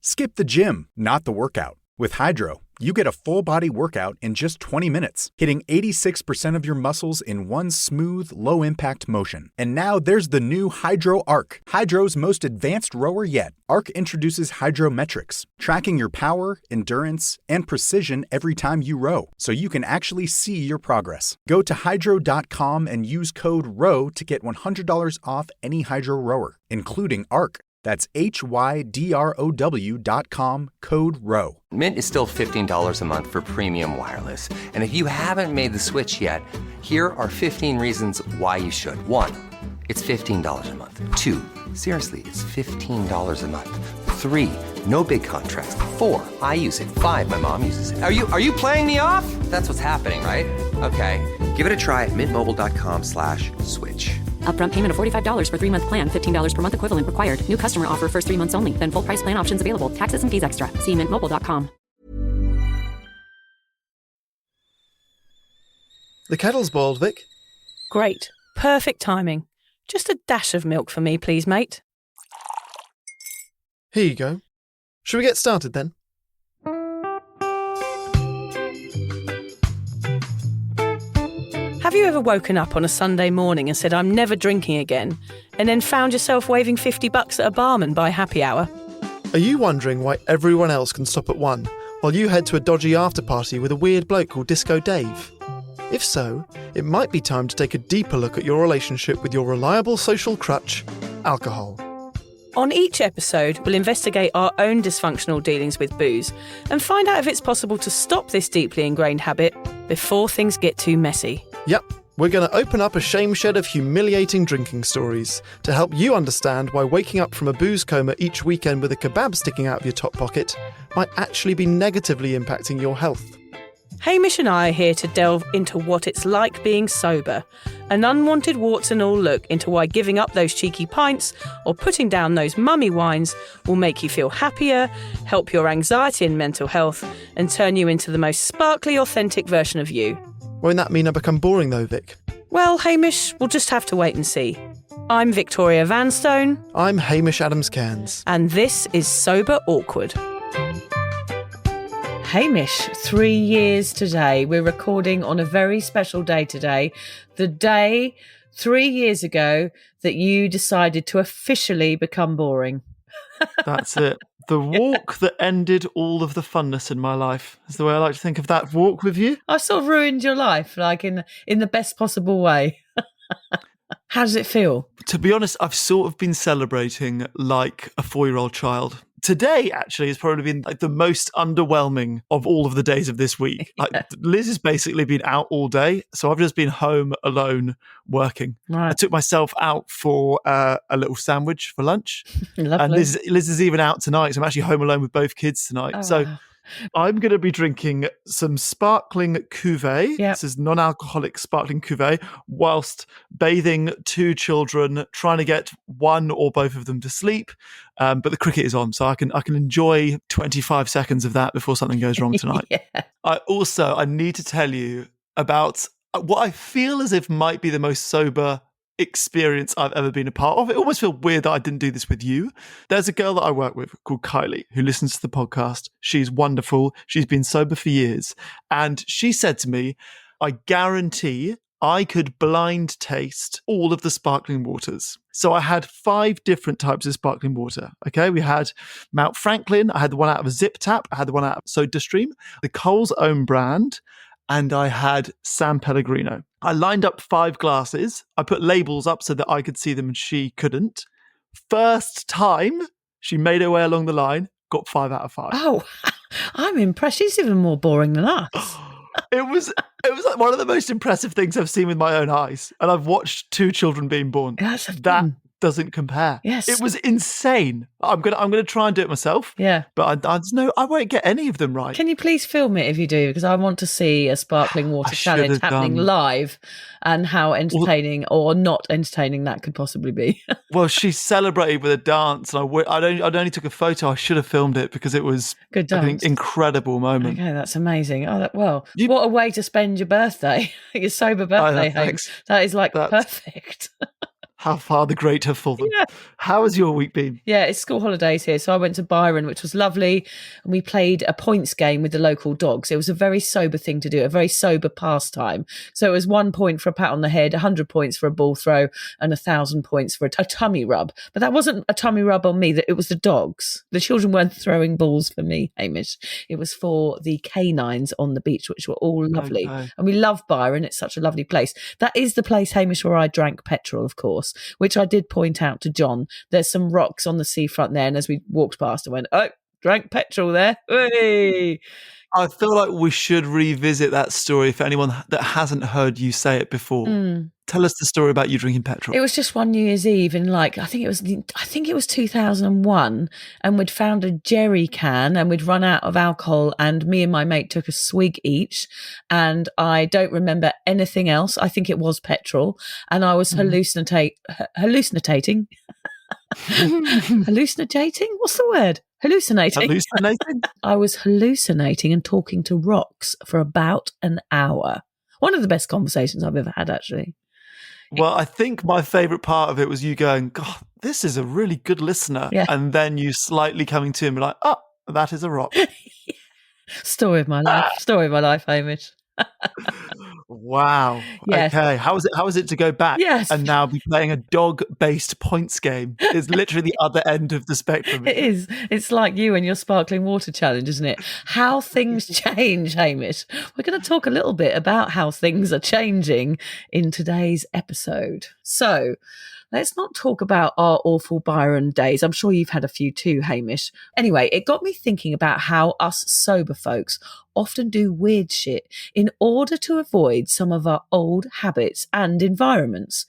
Skip the gym, not the workout. With Hydro, you get a full-body workout in just 20 minutes, hitting 86% of your muscles in one smooth, low-impact motion. And now there's the new Hydro Arc, Hydro's most advanced rower yet. Arc introduces Hydrometrics, tracking your power, endurance, and precision every time you row, so you can actually see your progress. Go to hydro.com and use code ROW to get $100 off any Hydro rower, including Arc. That's HYDROW.com, code ROW. Mint is still $15 a month for premium wireless. And if you haven't made the switch yet, here are 15 reasons why you should. 1, it's $15 a month. 2, seriously, it's $15 a month. 3, no big contrast. 4, I use it. 5, my mom uses it. Are you playing me off? That's what's happening, right? Okay, give it a try at mintmobile.com/switch. Upfront payment of $45 for 3-month plan, $15 per month equivalent required. New customer offer first 3 months only. Then full price plan options available. Taxes and fees extra. See mintmobile.com. The kettle's boiled, Vic. Great. Perfect timing. Just a dash of milk for me, please, mate. Here you go. Shall we get started then? Have you ever woken up on a Sunday morning and said, I'm never drinking again, and then found yourself waving $50 at a barman by happy hour? Are you wondering why everyone else can stop at 1 while you head to a dodgy after-party with a weird bloke called Disco Dave? If so, it might be time to take a deeper look at your relationship with your reliable social crutch, alcohol. On each episode, we'll investigate our own dysfunctional dealings with booze and find out if it's possible to stop this deeply ingrained habit before things get too messy. Yep, we're going to open up a shame shed of humiliating drinking stories to help you understand why waking up from a booze coma each weekend with a kebab sticking out of your top pocket might actually be negatively impacting your health. Hamish and I are here to delve into what it's like being sober, an unwanted warts and all look into why giving up those cheeky pints or putting down those mummy wines will make you feel happier, help your anxiety and mental health, and turn you into the most sparkly, authentic version of you. Won't that mean I become boring though, Vic? Well, Hamish, we'll just have to wait and see. I'm Victoria Vanstone. I'm Hamish Adams-Cairns. And this is Sober Awkward. Hamish, 3 years today. We're recording on a very special day today. The day 3 years ago that you decided to officially become boring. That's it. The walk that ended all of the funness in my life is the way I like to think of that walk with you. I sort of ruined your life, like in the best possible way. How does it feel? To be honest, I've sort of been celebrating like a 4-year-old child. Today, actually, has probably been like the most underwhelming of all of the days of this week. Yeah. Like Liz has basically been out all day, so I've just been home alone working. Right. I took myself out for a little sandwich for lunch. Lovely. And Liz is even out tonight, so I'm actually home alone with both kids tonight. Oh, so wow. I'm going to be drinking some sparkling cuvee. Yep. This is non-alcoholic sparkling cuvee, whilst bathing 2 children, trying to get one or both of them to sleep. But the cricket is on, so I can enjoy 25 seconds of that before something goes wrong tonight. Yeah. I need to tell you about what I feel as if might be the most sober experience I've ever been a part of. It almost feels weird that I didn't do this with you. There's a girl that I work with called Kylie who listens to the podcast. She's wonderful. She's been sober for years. And she said to me, I guarantee I could blind taste all of the sparkling waters. So I had 5 different types of sparkling water. Okay, we had Mount Franklin. I had the one out of a Zip Tap. I had the one out of SodaStream, the Cole's own brand, and I had San Pellegrino. I lined up 5 glasses. I put labels up so that I could see them and she couldn't. First time she made her way along the line, got 5 out of 5. Oh, I'm impressed. She's even more boring than us. It was like one of the most impressive things I've seen with my own eyes. And I've watched 2 children being born. That's that doesn't compare. Yes. It was insane. I'm gonna try and do it myself. Yeah. But I won't get any of them right. Can you please film it if you do? Because I want to see a sparkling water challenge happening live and how entertaining or not entertaining that could possibly be. Well, she celebrated with a dance, and I only took a photo. I should have filmed it because it was good dance. An incredible moment. Okay, that's amazing. Oh, what a way to spend your birthday, your sober birthday. Thanks. That is perfect. How far the great have fallen. Yeah. How has your week been? Yeah, it's school holidays here. So I went to Byron, which was lovely. And we played a points game with the local dogs. It was a very sober thing to do, a very sober pastime. So it was 1 point for a pat on the head, 100 points for a ball throw, and 1,000 points for a tummy rub. But that wasn't a tummy rub on me. It was the dogs. The children weren't throwing balls for me, Hamish. It was for the canines on the beach, which were all lovely. Okay. And we love Byron. It's such a lovely place. That is the place, Hamish, where I drank petrol, of course, which I did point out to John. There's some rocks on the seafront there. And as we walked past, I went, oh, drank petrol there. Hey. I feel like we should revisit that story for anyone that hasn't heard you say it before. Tell us the story about you drinking petrol. It was just one New Year's Eve in I think it was 2001, and we'd found a jerry can and we'd run out of alcohol, and me and my mate took a swig each, and I don't remember anything else. I think it was petrol, and I was hallucinating. Hallucinating? What's the word? Hallucinating. I was hallucinating and talking to rocks for about an hour. One of the best conversations I've ever had, actually. Well, I think my favourite part of it was you going, God, this is a really good listener. Yeah. And then you slightly coming to him like, oh, that is a rock. Story of my life, Hamish. Wow. Yes. Okay. How is it to go back Yes. and now be playing a dog-based points game? It's literally the other end of the spectrum. It is. It's like you and your sparkling water challenge, isn't it? How things change, Hamish. We're going to talk a little bit about how things are changing in today's episode. So let's not talk about our awful Byron days. I'm sure you've had a few too, Hamish. Anyway, it got me thinking about how us sober folks often do weird shit in order to avoid some of our old habits and environments.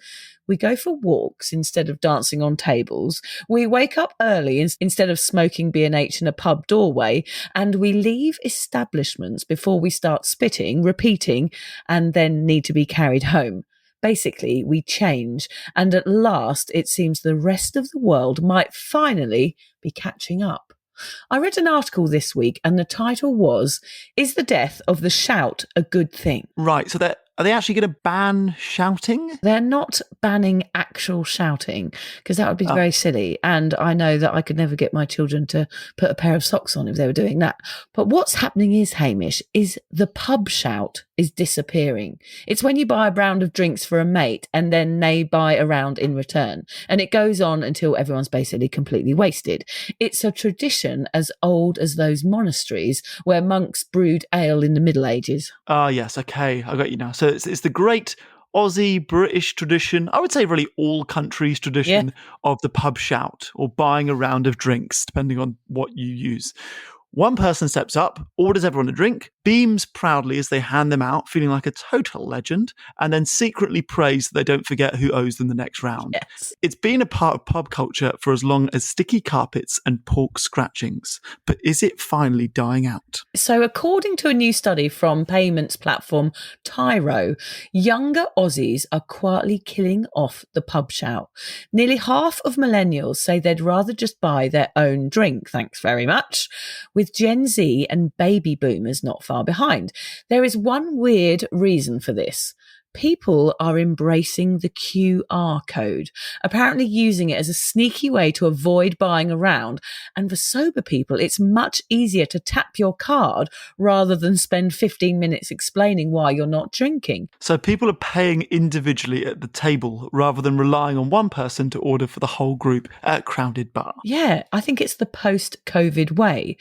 We go for walks instead of dancing on tables. We wake up early instead of smoking B&H in a pub doorway. And we leave establishments before we start spitting, repeating, and then need to be carried home. Basically, we change, and at last it seems the rest of the world might finally be catching up. I read an article this week, and the title was, Is the Death of the Shout a Good Thing? Right. So are they actually going to ban shouting? They're not banning actual shouting, because that would be very silly. And I know that I could never get my children to put a pair of socks on if they were doing that. But what's happening is, Hamish, is the pub shout is disappearing. It's when you buy a round of drinks for a mate and then they buy a round in return. And it goes on until everyone's basically completely wasted. It's a tradition as old as those monasteries where monks brewed ale in the Middle Ages. Ah, yes. Okay. I got you now. So it's the great Aussie British tradition, I would say really all countries' tradition of the pub shout or buying a round of drinks, depending on what you use. One person steps up, orders everyone a drink, beams proudly as they hand them out, feeling like a total legend, and then secretly prays that they don't forget who owes them the next round. Yes. It's been a part of pub culture for as long as sticky carpets and pork scratchings. But is it finally dying out? So according to a new study from payments platform Tyro, younger Aussies are quietly killing off the pub shout. Nearly half of millennials say they'd rather just buy their own drink, thanks very much, with Gen Z and baby boomers not far behind. There is one weird reason for this. People are embracing the QR code, apparently using it as a sneaky way to avoid buying around. And for sober people, it's much easier to tap your card rather than spend 15 minutes explaining why you're not drinking. So people are paying individually at the table rather than relying on one person to order for the whole group at a crowded bar. Yeah, I think it's the post-COVID way.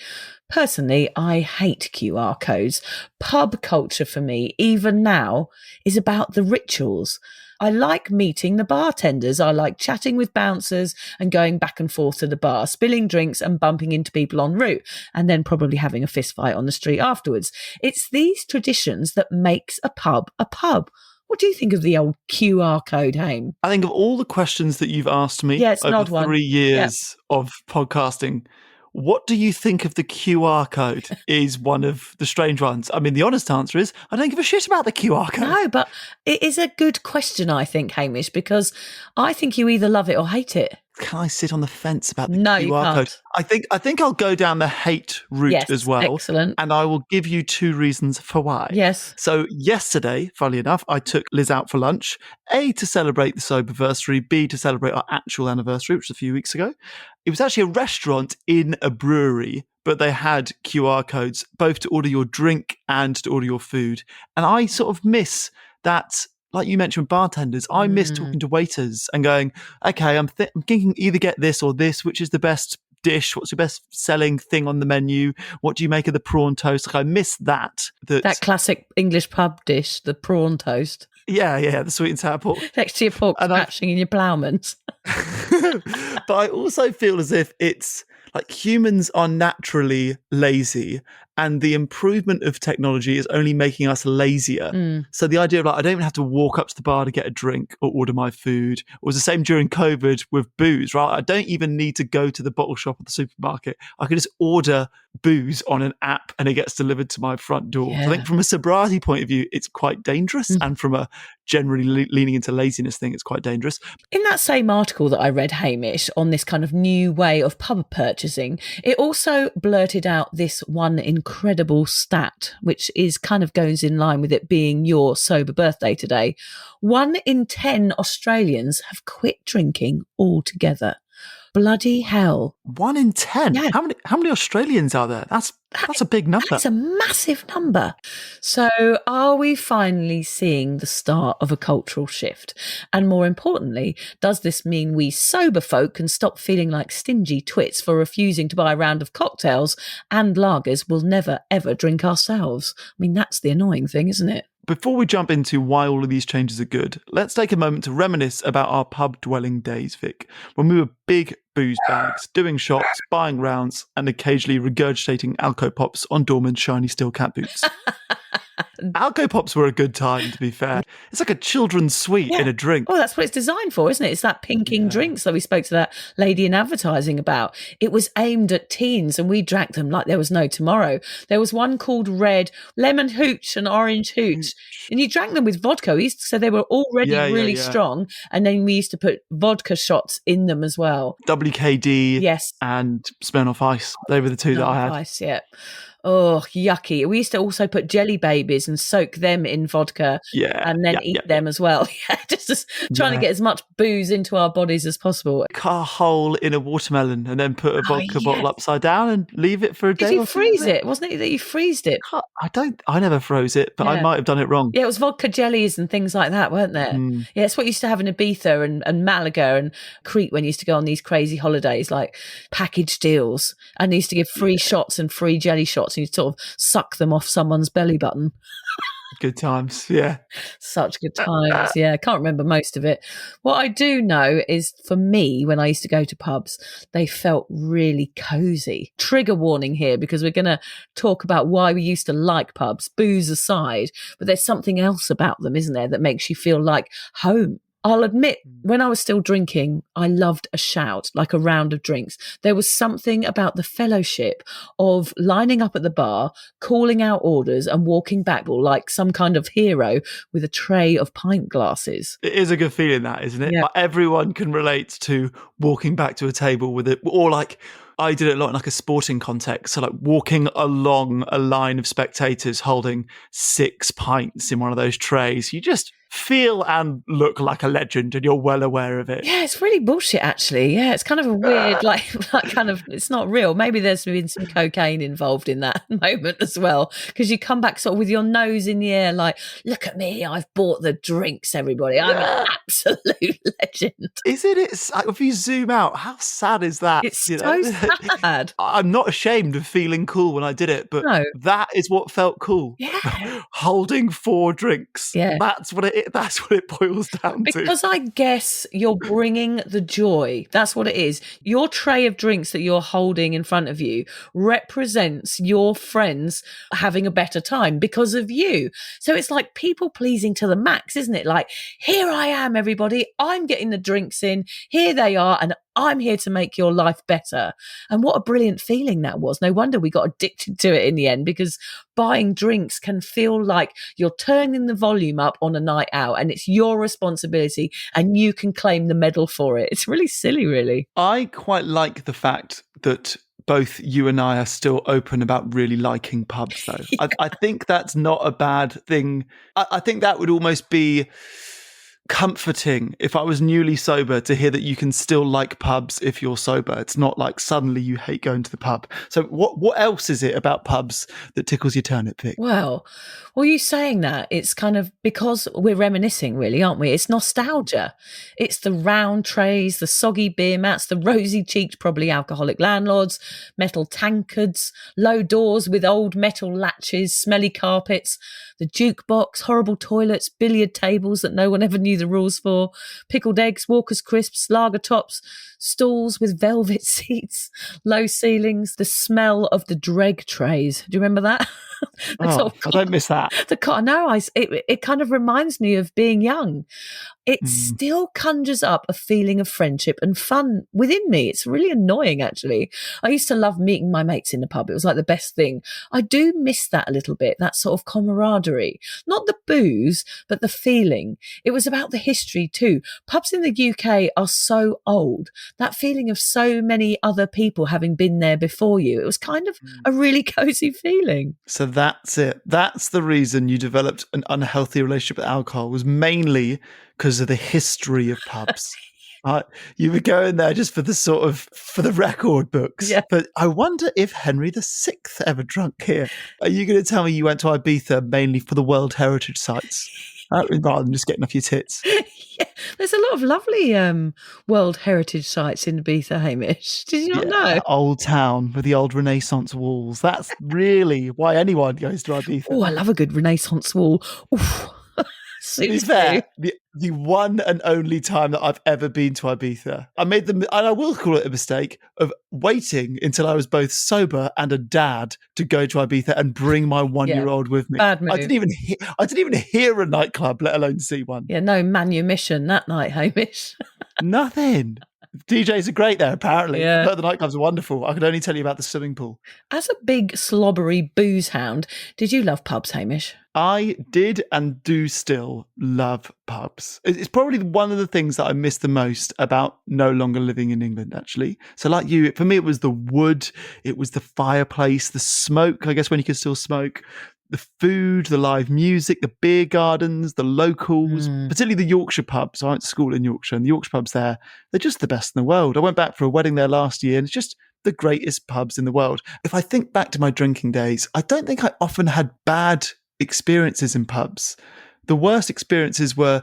Personally, I hate QR codes. Pub culture for me, even now, is about the rituals. I like meeting the bartenders. I like chatting with bouncers and going back and forth to the bar, spilling drinks and bumping into people en route, and then probably having a fist fight on the street afterwards. It's these traditions that makes a pub a pub. What do you think of the old QR code, Haim? I think of all the questions that you've asked me Yeah, it's an odd over 3 years of podcasting, what do you think of the QR code is one of the strange ones. I mean, the honest answer is I don't give a shit about the QR code. No, but it is a good question, I think, Hamish, because I think you either love it or hate it. can I sit on the fence about the No, you QR code? can't. I think I'll go down the hate route Yes, as well. excellent. And I will give you 2 reasons for why. Yes. So yesterday, funnily enough, I took Liz out for lunch, A, to celebrate the soberversary, B, to celebrate our actual anniversary, which was a few weeks ago. It was actually a restaurant in a brewery, but they had QR codes both to order your drink and to order your food. And I sort of miss that. Like you mentioned, bartenders, I miss talking to waiters and going, okay, I'm thinking either get this or this, which is the best dish? What's your best selling thing on the menu? What do you make of the prawn toast? Like, I miss that. That classic English pub dish, the prawn toast. Yeah, the sweet and sour pork. Next to your pork scratching in your ploughmans. But I also feel as if it's like humans are naturally lazy, and the improvement of technology is only making us lazier. So the idea of I don't even have to walk up to the bar to get a drink or order my food. It was the same during COVID with booze, right? I don't even need to go to the bottle shop or the supermarket. I can just order booze on an app and it gets delivered to my front door. Yeah. So I think from a sobriety point of view, it's quite dangerous. And from a generally leaning into laziness thing, it's quite dangerous. In that same article that I read, Hamish, on this kind of new way of pub purchasing, it also blurted out this one incredible stat, which is kind of goes in line with it being your sober birthday today. 1 in 10 Australians have quit drinking altogether. Bloody hell. 1 in 10? Yeah. How many Australians are there? That's a big number. That's a massive number. So are we finally seeing the start of a cultural shift? And more importantly, does this mean we sober folk can stop feeling like stingy twits for refusing to buy a round of cocktails and lagers we'll never, ever drink ourselves? I mean, that's the annoying thing, isn't it? Before we jump into why all of these changes are good, let's take a moment to reminisce about our pub-dwelling days, Vic, when we were big booze bags, doing shots, buying rounds, and occasionally regurgitating Alco Pops on Dorman's shiny steel cat boots. Alco Pops were a good time, to be fair. It's like a children's sweet in a drink. Well, that's what it's designed for, isn't it? It's that pinking drinks that we spoke to that lady in advertising about. It was aimed at teens and we drank them like there was no tomorrow. There was one called Red, Lemon Hooch and Orange Hooch. And you drank them with vodka. So they were already really strong. And then we used to put vodka shots in them as well. WKD Yes. and Smirnoff Ice. They were the two that I had. Ice, yeah. Oh, yucky. We used to also put jelly babies and soak them in vodka and then eat them as well. Just trying to get as much booze into our bodies as possible. Cut a hole in a watermelon and then put a vodka bottle upside down and leave it for a day. Did you freeze it? Wasn't it that you freezed it? I never froze it, but I might have done it wrong. Yeah, it was vodka jellies and things like that, weren't there? Yeah, it's what you used to have in Ibiza and Malaga and Crete when you used to go on these crazy holidays, like package deals. And they used to give free shots and free jelly shots. And you sort of suck them off someone's belly button. Good times, yeah. Such good times, yeah. I can't remember most of it. What I do know is, for me, when I used to go to pubs, they felt really cosy. Trigger warning here, because we're going to talk about why we used to like pubs, booze aside, but there's something else about them, isn't there, that makes you feel like home. I'll admit, when I was still drinking, I loved a shout, like a round of drinks. There was something about the fellowship of lining up at the bar, calling out orders and walking back like some kind of hero with a tray of pint glasses. It is a good feeling, that, isn't it? Yeah. Like, everyone can relate to walking back to a table with it, or like, I did it a lot in like a sporting context. So like walking along a line of spectators holding 6 pints in one of those trays. You just feel and look like a legend and you're well aware of it. Yeah, it's really bullshit, actually. Yeah, it's kind of a weird, like kind of, it's not real. Maybe there's been some cocaine involved in that moment as well, because you come back sort of with your nose in the air like, look at me, I've bought the drinks, everybody. I'm an absolute legend. Isn't it? If you zoom out, how sad is that? It's so sad. I'm not ashamed of feeling cool when I did it, but that is what felt cool. Yeah. Holding 4 drinks. Yeah. That's what it boils down to. Because I guess you're bringing the joy. That's what it is. Your tray of drinks that you're holding in front of you represents your friends having a better time because of you. So it's like people pleasing to the max, isn't it? Like, here I am, everybody. I'm getting the drinks in. Here they are. And I'm here to make your life better. And what a brilliant feeling that was. No wonder we got addicted to it in the end, because buying drinks can feel like you're turning the volume up on a night out and it's your responsibility and you can claim the medal for it. It's really silly, really. I quite like the fact that both you and I are still open about really liking pubs, though. I think that's not a bad thing. I think that would almost be comforting if I was newly sober to hear that you can still like pubs if you're sober. It's not like suddenly you hate going to the pub. So what else is it about pubs that tickles your turnip, Vic? Well, you saying that, it's kind of because we're reminiscing, really, aren't we? It's nostalgia. It's the round trays, the soggy beer mats, the rosy-cheeked, probably alcoholic landlords, metal tankards, low doors with old metal latches, smelly carpets, the jukebox, horrible toilets, billiard tables that no one ever knew the rules for, pickled eggs, Walker's crisps, lager tops, stalls with velvet seats, low ceilings, the smell of the dreg trays. Do you remember that? I don't miss that. It kind of reminds me of being young. It still conjures up a feeling of friendship and fun within me. It's really annoying, actually. I used to love meeting my mates in the pub. It was like the best thing. I do miss that a little bit, that sort of camaraderie. Not the booze, but the feeling. It was about the history too. Pubs in the UK are so old. That feeling of so many other people having been there before you. It was kind of a really cozy feeling. So that's it. That's the reason you developed an unhealthy relationship with alcohol, was mainly because of the history of pubs. You were going there just for the record books. Yeah. But I wonder if Henry VI ever drunk here. Are you going to tell me you went to Ibiza mainly for the World Heritage sites? Rather than just getting off your tits. Yeah, there's a lot of lovely World Heritage sites in Ibiza, Hamish. Did you not know? Old town with the old Renaissance walls. That's really why anyone goes to Ibiza. Oh, I love a good Renaissance wall. Oof. To be fair, the one and only time that I've ever been to Ibiza, I made and I will call it a mistake, of waiting until I was both sober and a dad to go to Ibiza and bring my 1-year-old with me. Bad move. I didn't even hear a nightclub, let alone see one. Yeah, no manumission that night, Hamish. Nothing. DJs are great there, apparently. Yeah. I heard the nightclubs are wonderful. I could only tell you about the swimming pool. As a big slobbery booze hound, did you love pubs, Hamish? I did and do still love pubs. It's probably one of the things that I miss the most about no longer living in England, actually. So like you, for me, it was the wood, it was the fireplace, the smoke, I guess when you could still smoke, the food, the live music, the beer gardens, the locals, particularly the Yorkshire pubs. I went to school in Yorkshire, and the Yorkshire pubs there, they're just the best in the world. I went back for a wedding there last year, and it's just the greatest pubs in the world. If I think back to my drinking days, I don't think I often had bad experiences in pubs. The worst experiences were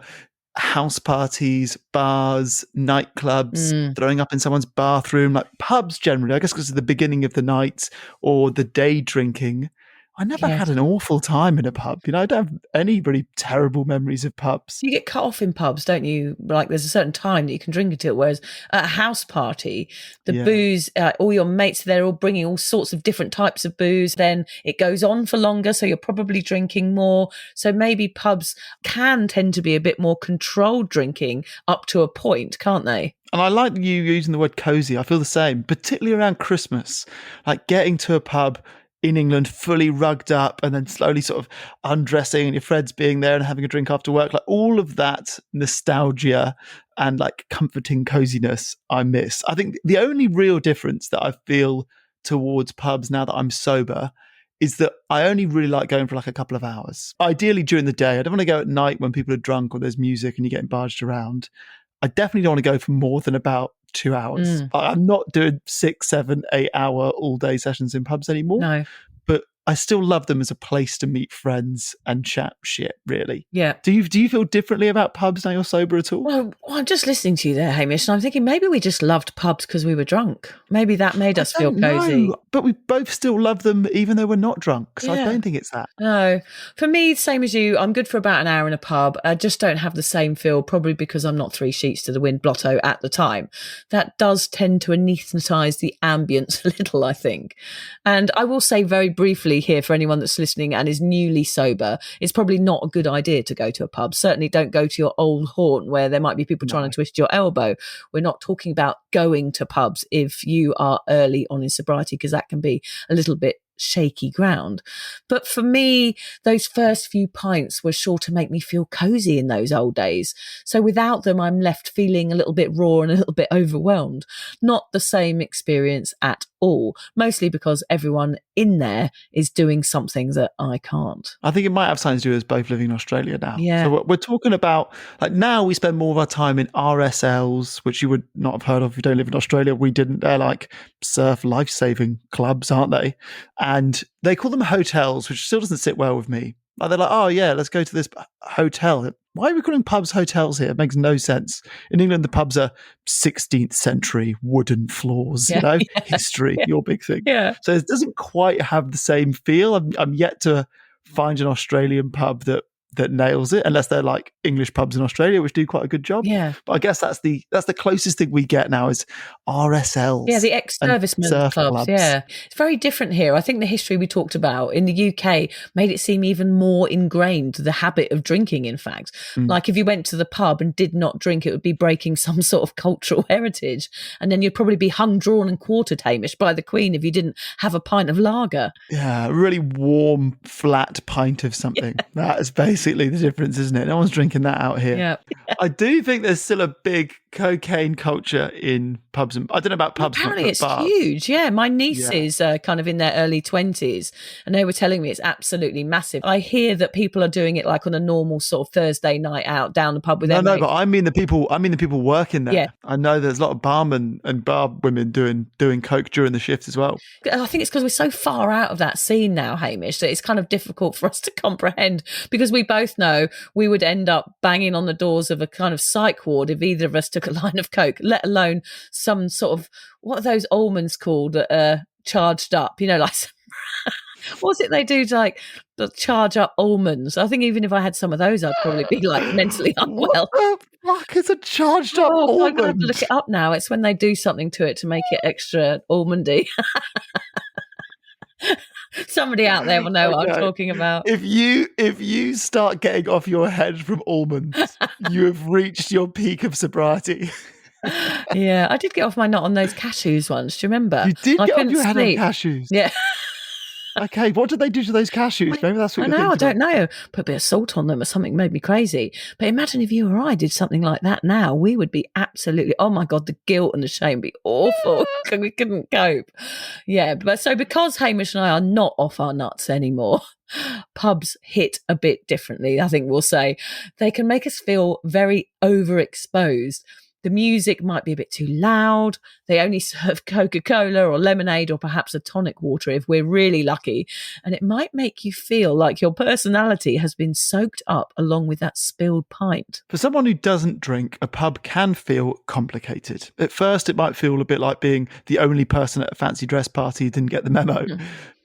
house parties, bars, nightclubs, throwing up in someone's bathroom, like pubs generally, I guess because of the beginning of the night or the day drinking. I never had an awful time in a pub. I don't have any really terrible memories of pubs. You get cut off in pubs, don't you? Like there's a certain time that you can drink until, whereas at a house party, the booze, all your mates, they're all bringing all sorts of different types of booze. Then it goes on for longer, so you're probably drinking more. So maybe pubs can tend to be a bit more controlled drinking up to a point, can't they? And I like you using the word cozy. I feel the same, particularly around Christmas. Like getting to a pub in England, fully rugged up, and then slowly sort of undressing and your friends being there and having a drink after work. Like all of that nostalgia and like comforting coziness I miss. I think the only real difference that I feel towards pubs now that I'm sober is that I only really like going for like a couple of hours. Ideally during the day. I don't want to go at night when people are drunk or there's music and you're getting barged around. I definitely don't want to go for more than about 2 hours. I'm not doing 6, 7, 8 hour all day sessions in pubs anymore. No. But I still love them as a place to meet friends and chat shit, really. Yeah. Do you feel differently about pubs now you're sober at all? Well, I'm just listening to you there, Hamish, and I'm thinking maybe we just loved pubs because we were drunk. Maybe that made us feel cozy. But we both still love them even though we're not drunk. So I don't think it's that. No. For me, same as you, I'm good for about an hour in a pub. I just don't have the same feel, probably because I'm not 3 sheets to the wind blotto at the time. That does tend to anaesthetise the ambience a little, I think. And I will say very briefly, probably here for anyone that's listening and is newly sober, it's probably not a good idea to go to a pub. Certainly don't go to your old haunt where there might be people trying to twist your elbow. We're not talking about going to pubs if you are early on in sobriety, because that can be a little bit shaky ground. But for me, those first few pints were sure to make me feel cozy in those old days. So without them, I'm left feeling a little bit raw and a little bit overwhelmed. Not the same experience at all, mostly because everyone in there is doing something that I can't. I think it might have something to do with us both living in Australia now. Yeah. So we're talking about, like, now we spend more of our time in RSLs, which you would not have heard of if you don't live in Australia. We didn't. They're like surf life-saving clubs, aren't they? And they call them hotels, which still doesn't sit well with me. Like, they're like, oh yeah, let's go to this hotel. Why are we calling pubs hotels here? It makes no sense. In England, the pubs are 16th century wooden floors, history, your big thing. Yeah. So it doesn't quite have the same feel. I'm yet to find an Australian pub that nails it, unless they're like English pubs in Australia, which do quite a good job. Yeah. But I guess that's the closest thing we get now is RSLs. Yeah, the ex-servicemen clubs. Yeah. It's very different here. I think the history we talked about in the UK made it seem even more ingrained, the habit of drinking, in fact. Like if you went to the pub and did not drink, it would be breaking some sort of cultural heritage. And then you'd probably be hung, drawn and quartered, Hamish, by the Queen if you didn't have a pint of lager. Yeah, a really warm, flat pint of something. Yeah. That is basically the difference, isn't it? No one's drinking that out here. Yeah. I do think there's still a big cocaine culture in pubs. And I don't know about pubs. Apparently it's bars. huge. Yeah. My nieces are kind of in their early 20s and they were telling me it's absolutely massive. I hear that people are doing it like on a normal sort of Thursday night out down the pub with their mates. No, but I mean the people working there. Yeah. I know there's a lot of barmen and bar women doing coke during the shift as well. I think it's because we're so far out of that scene now, Hamish, that it's kind of difficult for us to comprehend, because we both know we would end up banging on the doors of a kind of psych ward if either of us took a line of coke, let alone some sort of, what are those almonds called that are charged up, like what's it they do to like charge up almonds? I think even if I had some of those, I'd probably be like mentally unwell. What the fuck is a charged up almond? I'm going to have to look it up now. It's when they do something to it to make it extra almondy. Somebody out there will know what I'm talking about. If you start getting off your head from almonds, you have reached your peak of sobriety. Yeah, I did get off my nut on those cashews once. Do you remember? You did get off your head on cashews? Yeah. Okay, what did they do to those cashews? Maybe that's what I don't know. Put a bit of salt on them or something made me crazy. But imagine if you or I did something like that now, we would be absolutely, oh my God, the guilt and the shame would be awful. We couldn't cope. Yeah, but so because Hamish and I are not off our nuts anymore, pubs hit a bit differently, I think we'll say. They can make us feel very overexposed. The music might be a bit too loud. They only serve Coca-Cola or lemonade or perhaps a tonic water if we're really lucky. And it might make you feel like your personality has been soaked up along with that spilled pint. For someone who doesn't drink, a pub can feel complicated. At first, it might feel a bit like being the only person at a fancy dress party who didn't get the memo.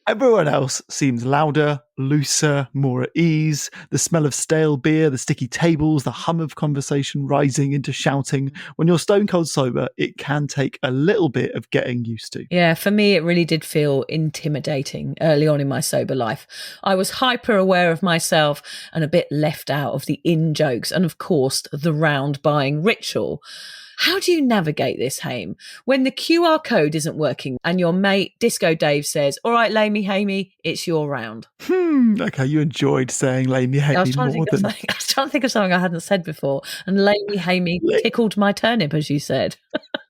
Everyone else seems louder, looser, more at ease. The smell of stale beer, the sticky tables, the hum of conversation rising into shouting. When you're stone cold sober, it can take a little bit of getting used to. Yeah, for me, it really did feel intimidating early on in my sober life. I was hyper aware of myself and a bit left out of the in-jokes and, of course, the round buying ritual. How do you navigate this, Haim, when the QR code isn't working and your mate, Disco Dave, says, all right, Lamey Hamey, it's your round? Okay, you enjoyed saying Lamey Hamey more than... I was trying to think of something I hadn't said before, and Lamey Hamey tickled my turnip, as you said.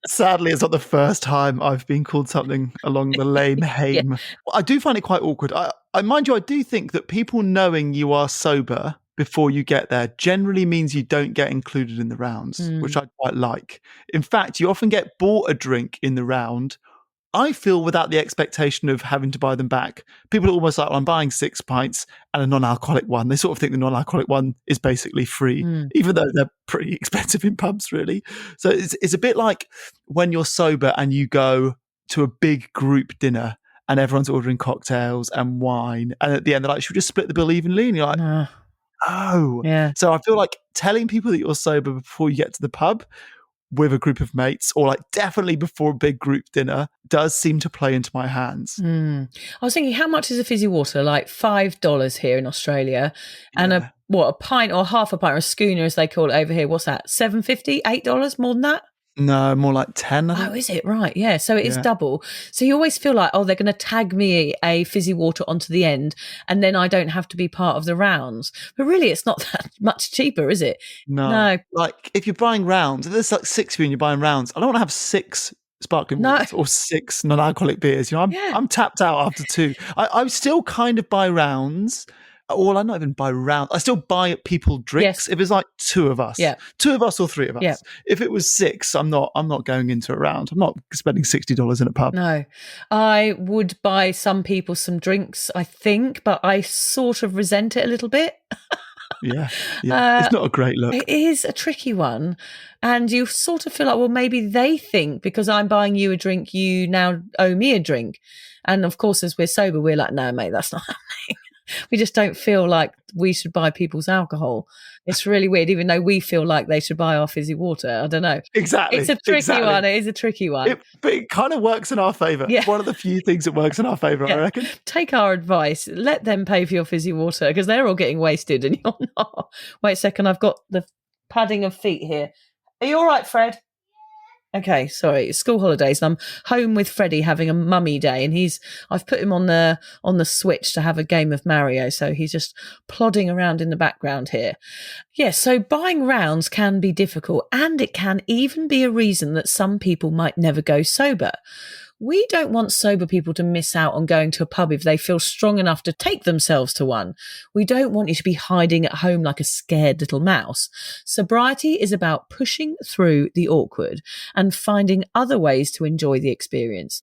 Sadly, it's not the first time I've been called something along the lame Haim. Yeah. I do find it quite awkward. I mind you, I do think that people knowing you are sober before you get there generally means you don't get included in the rounds, which I quite like. In fact, you often get bought a drink in the round, I feel, without the expectation of having to buy them back. People are almost like, well, I'm buying 6 pints and a non-alcoholic one. They sort of think the non-alcoholic one is basically free, even though they're pretty expensive in pubs, really. So it's a bit like when you're sober and you go to a big group dinner and everyone's ordering cocktails and wine. And at the end, they're like, should we just split the bill evenly? And you're like, oh. Yeah. So I feel like telling people that you're sober before you get to the pub with a group of mates, or like definitely before a big group dinner, does seem to play into my hands. I was thinking, how much is a fizzy water? Like $5 here in Australia, and a pint or half a pint, or a schooner as they call it over here. What's that? $7.50, $8, more than that? No, more like 10, I think. Oh, is it? Right. Yeah. So it is double. So you always feel like, oh, they're going to tag me a fizzy water onto the end, and then I don't have to be part of the rounds. But really, it's not that much cheaper, is it? No. Like, if you're buying rounds, if there's like 6 of you and you're buying rounds, I don't want to have 6 sparkling waters or 6 non-alcoholic beers. I'm tapped out after 2. I still kind of buy rounds. Well, I not even buy rounds. I still buy people drinks. If it's like 2 of us, 2 of us or 3 of us. Yeah. If it was 6, I'm not going into a round. I'm not spending $60 in a pub. No, I would buy some people some drinks, I think, but I sort of resent it a little bit. Yeah. It's not a great look. It is a tricky one. And you sort of feel like, well, maybe they think because I'm buying you a drink, you now owe me a drink. And of course, as we're sober, we're like, no, mate, that's not happening. We just don't feel like we should buy people's alcohol. It's really weird, even though we feel like they should buy our fizzy water. I don't know. Exactly. It's a tricky one. It is a tricky one. But it kind of works in our favour. Yeah. It's one of the few things that works in our favour, I reckon. Take our advice. Let them pay for your fizzy water because they're all getting wasted and you're not. Wait a second. I've got the padding of feet here. Are you all right, Fred? Okay, sorry. It's school holidays and I'm home with Freddie having a mummy day, and I've put him on the Switch to have a game of Mario, so he's just plodding around in the background here. Yeah, so buying rounds can be difficult, and it can even be a reason that some people might never go sober. We don't want sober people to miss out on going to a pub if they feel strong enough to take themselves to one. We don't want you to be hiding at home like a scared little mouse. Sobriety is about pushing through the awkward and finding other ways to enjoy the experience.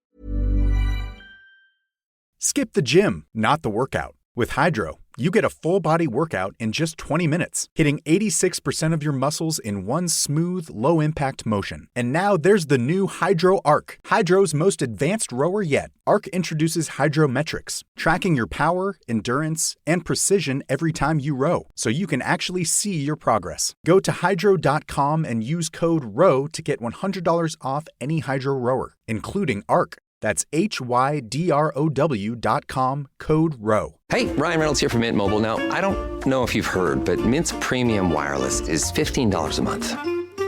Skip the gym, not the workout. With Hydro, you get a full-body workout in just 20 minutes, hitting 86% of your muscles in one smooth, low-impact motion. And now there's the new Hydro Arc, Hydro's most advanced rower yet. Arc introduces Hydrometrics, tracking your power, endurance, and precision every time you row, so you can actually see your progress. Go to hydro.com and use code ROW to get $100 off any Hydro rower, including Arc. That's HYDROW.com, code ROW. Hey, Ryan Reynolds here from Mint Mobile. Now, I don't know if you've heard, but Mint's premium wireless is $15 a month.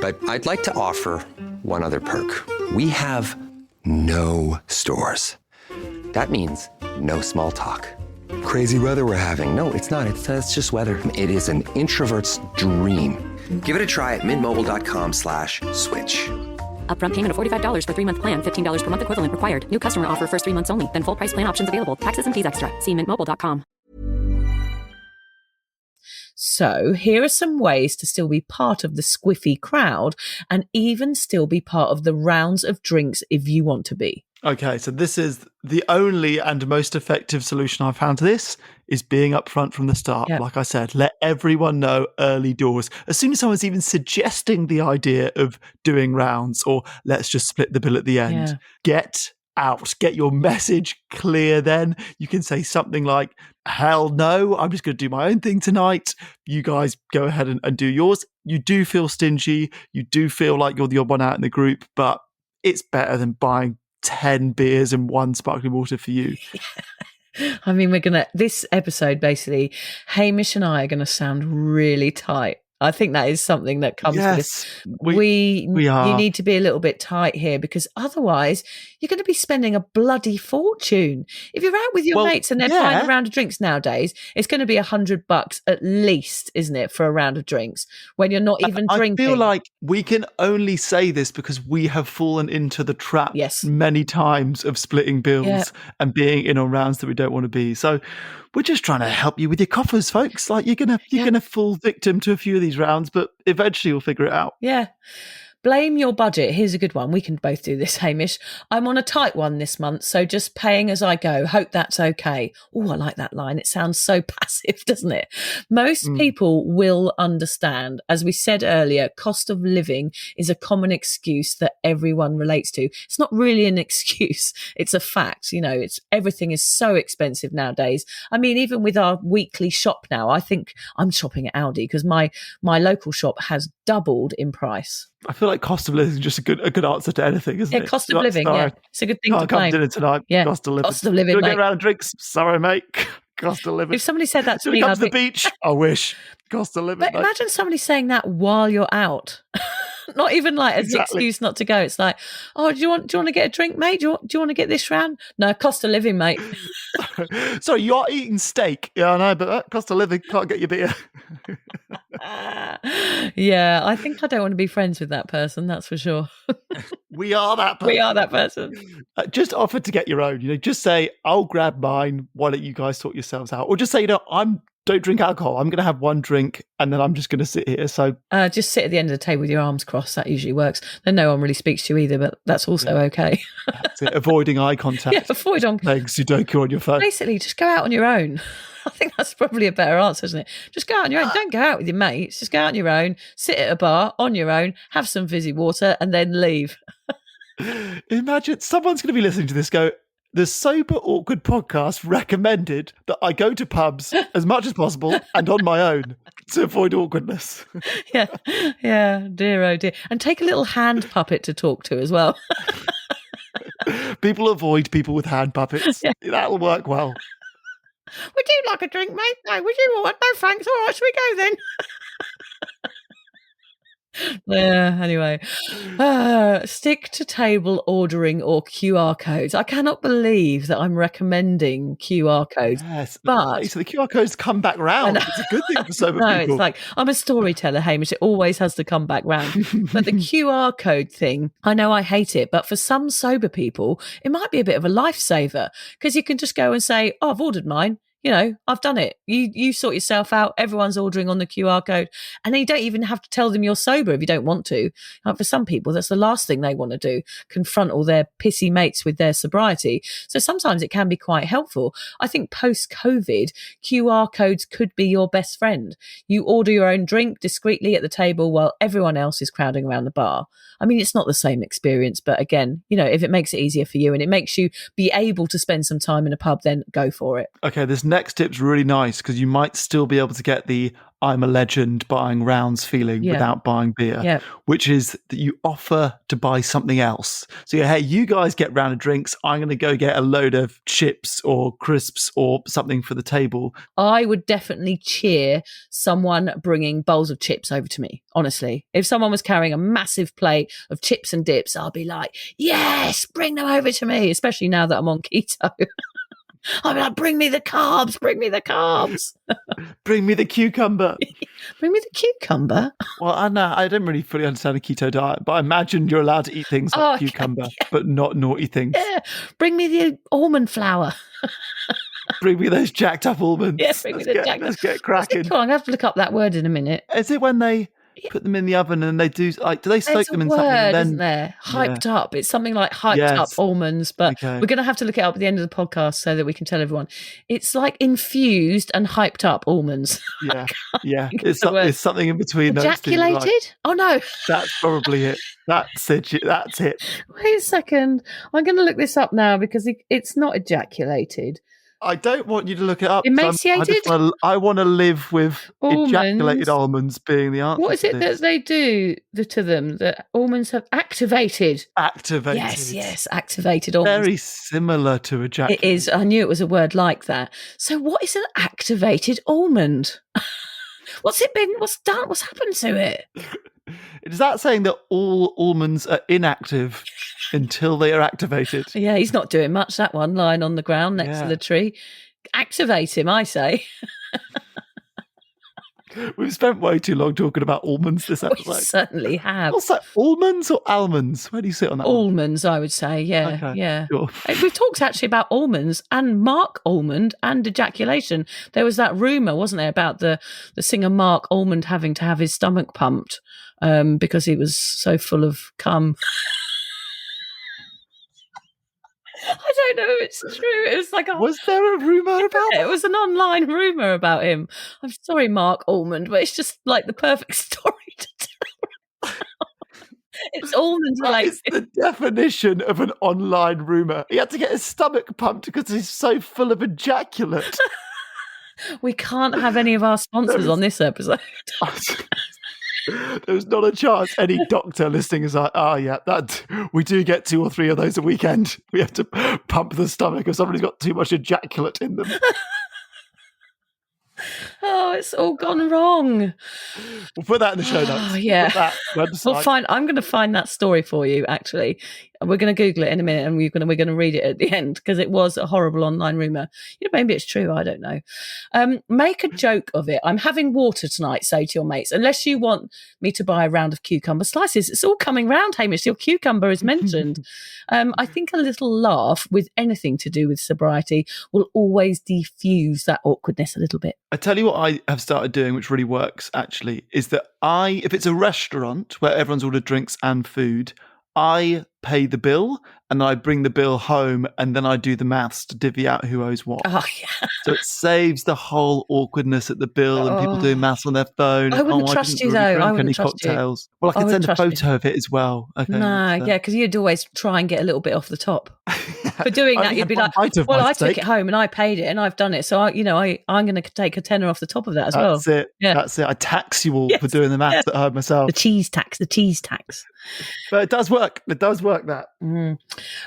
But I'd like to offer one other perk. We have no stores. That means no small talk. Crazy weather we're having. No, it's not. It's just weather. It is an introvert's dream. Give it a try at mintmobile.com/switch. Upfront payment of $45 for 3-month plan, $15 per month equivalent required. New customer offer first 3 months only. Then full price plan options available. Taxes and fees extra. See mintmobile.com. So here are some ways to still be part of the squiffy crowd and even still be part of the rounds of drinks if you want to be. Okay, so this is the only and most effective solution I've found to this is being upfront from the start. Yep. Like I said, let everyone know early doors. As soon as someone's even suggesting the idea of doing rounds or let's just split the bill at the end, get out, get your message clear then. You can say something like, hell no, I'm just going to do my own thing tonight. You guys go ahead and do yours. You do feel stingy. You do feel like you're the odd one out in the group, but it's better than buying 10 beers and 1 sparkling water for you. I mean, this episode, basically, Hamish and I are going to sound really tight. I think that is something that comes with this. We are. You need to be a little bit tight here because otherwise you're going to be spending a bloody fortune. If you're out with your mates and they're buying a round of drinks nowadays, it's going to be $100 at least, isn't it, for a round of drinks when you're not even drinking? I feel like we can only say this because we have fallen into the trap many times of splitting bills and being in on rounds that we don't want to be. So we're just trying to help you with your coffers, folks. Like you're gonna fall victim to a few of these rounds, but eventually you'll figure it out. Yeah. Blame your budget. Here's a good one. We can both do this, Hamish. I'm on a tight one this month, so just paying as I go. Hope that's okay. Oh, I like that line. It sounds so passive, doesn't it? Most people will understand. As we said earlier, cost of living is a common excuse that everyone relates to. It's not really an excuse. It's a fact. You know, everything is so expensive nowadays. I mean, even with our weekly shop now, I think I'm shopping at Aldi because my local shop has doubled in price. I feel like cost of living is just a good answer to anything, isn't it? Yeah, cost of living. Yeah, it's a good thing to Can't come claim. dinner tonight. Yeah, cost of living. Cost of living, Gonna mate. get around drinks. Sorry, mate. Cost of living. If somebody said that to Gonna me, come I'd to the be, beach. I wish. Cost of living. but mate. imagine somebody saying that while you're out. Not even like as an Exactly. excuse not to go. It's like, oh, do you want to get a drink, mate? Do you want to get this round? No, cost of living, mate. Sorry, you are eating steak. Yeah, I know, but cost of living can't get you beer. Yeah, I think I don't want to be friends with that person. That's for sure. We are that person. We are that person. Just offer to get your own. Just say, I'll grab mine. Why don't you guys sort yourselves out? Or just say, don't drink alcohol. I'm going to have one drink and then I'm just going to sit here. So Just sit at the end of the table with your arms crossed. That usually works. Then no one really speaks to you either, but that's also okay. that's it. Avoiding eye contact. Yeah, avoid on. Playing Sudoku on your phone. Basically, just go out on your own. I think that's probably a better answer, isn't it? Just go out on your own. Don't go out with your mates. Just go out on your own, sit at a bar on your own, have some fizzy water, and then leave. Imagine someone's going to be listening to this go, the Sober Awkward podcast recommended that I go to pubs as much as possible and on my own to avoid awkwardness. Yeah, dear, oh dear. And take a little hand puppet to talk to as well. People avoid people with hand puppets. Yeah. That'll work well. Would you like a drink, mate? No, would you want? No, thanks. All right, shall we go then? Yeah, anyway. Stick to table ordering or QR codes. I cannot believe that I'm recommending QR codes. Yes. But so the QR codes come back round. It's a good thing for sober no, people. it's like, I'm a storyteller, Hamish. It always has to come back round. But the QR code thing, I know I hate it, but for some sober people, it might be a bit of a lifesaver because you can just go and say, oh, I've ordered mine. I've done it. You sort yourself out. Everyone's ordering on the QR code. And then you don't even have to tell them you're sober if you don't want to. For some people, that's the last thing they want to do, confront all their pissy mates with their sobriety. So sometimes it can be quite helpful. I think post-COVID, QR codes could be your best friend. You order your own drink discreetly at the table while everyone else is crowding around the bar. I mean, it's not the same experience, but again, if it makes it easier for you and it makes you be able to spend some time in a pub, then go for it. Okay, this next tip's really nice because you might still be able to get the I'm a legend buying rounds feeling without buying beer, which is that you offer to buy something else. So, hey, you guys get round of drinks. I'm going to go get a load of chips or crisps or something for the table. I would definitely cheer someone bringing bowls of chips over to me, honestly. If someone was carrying a massive plate of chips and dips, I'll be like, yes, bring them over to me, especially now that I'm on keto. I'm like, bring me the carbs, bring me the carbs. Bring me the cucumber. Bring me the cucumber. Well, I don't really fully understand a keto diet, but I imagine you're allowed to eat things like cucumber, but not naughty things. Yeah. Bring me the almond flour. Bring me those jacked up almonds. Yes, bring me the jacked up. Let's get cracking. Come on, I'm going to have to look up that word in a minute. Is it when they put them in the oven and they do they soak them in something and then isn't there? Hyped up. It's something like hyped up almonds, but we're going to have to look it up at the end of the podcast so that we can tell everyone. It's like infused and hyped up almonds. Yeah. It's something in between those two. Ejaculated? Oh no. That's probably it. That's it. Wait a second. I'm going to look this up now because it's not ejaculated. I don't want you to look it up. Emaciated? I want to live with almonds. Ejaculated almonds being the answer. What is it that they do to them that almonds have activated? Activated. Yes, activated almonds. Very similar to ejaculated. It is. I knew it was a word like that. So what is an activated almond? What's it been? What's done? What's happened to it? Is that saying that all almonds are inactive until they are activated? Yeah, he's not doing much, that one, lying on the ground next to the tree. Activate him, I say. We've spent way too long talking about almonds this episode. We certainly have. What's that, almonds or almonds? Where do you sit on that Almonds, I would say, yeah. Okay, yeah. sure. We've talked actually about almonds and Mark Almond and ejaculation. There was that rumour, wasn't there, about the singer Mark Almond having to have his stomach pumped because he was so full of cum. I don't know if it's true. It was like was there a rumour about that? It was an online rumour about him. I'm sorry, Mark Almond, but it's just like the perfect story to tell. It's almonds related. It's the definition of an online rumour. He had to get his stomach pumped because he's so full of ejaculate. We can't have any of our sponsors on this episode. There's not a chance any doctor listening is like, oh yeah, that we do get 2 or 3 of those a weekend. We have to pump the stomach if somebody's got too much ejaculate in them. Oh, it's all gone wrong. We'll put that in the show notes. Oh, yeah. Put that website. Well, fine. I'm going to find that story for you, actually. We're going to Google it in a minute and we're going to read it at the end because it was a horrible online rumour. Maybe it's true. I don't know. Make a joke of it. I'm having water tonight, say to your mates, unless you want me to buy a round of cucumber slices. It's all coming round, Hamish. Your cucumber is mentioned. I think a little laugh with anything to do with sobriety will always diffuse that awkwardness a little bit. I tell you what I have started doing, which really works actually, is that if it's a restaurant where everyone's ordered drinks and food, I pay the bill and I bring the bill home and then I do the maths to divvy out who owes what. Oh, yeah. So it saves the whole awkwardness at the bill and people doing maths on their phone. I wouldn't trust you, though. I wouldn't trust you. Cocktails. Well, I can send a photo of it as well. Okay. No, yeah, because you'd always try and get a little bit off the top. For doing that, you'd be like, well, I took it home and I paid it and I've done it. So, I'm going to take a tenner off the top of that as well. That's it. Yeah. That's it. I tax you all for doing the maths at home myself. The cheese tax. But it does work. It does work, that.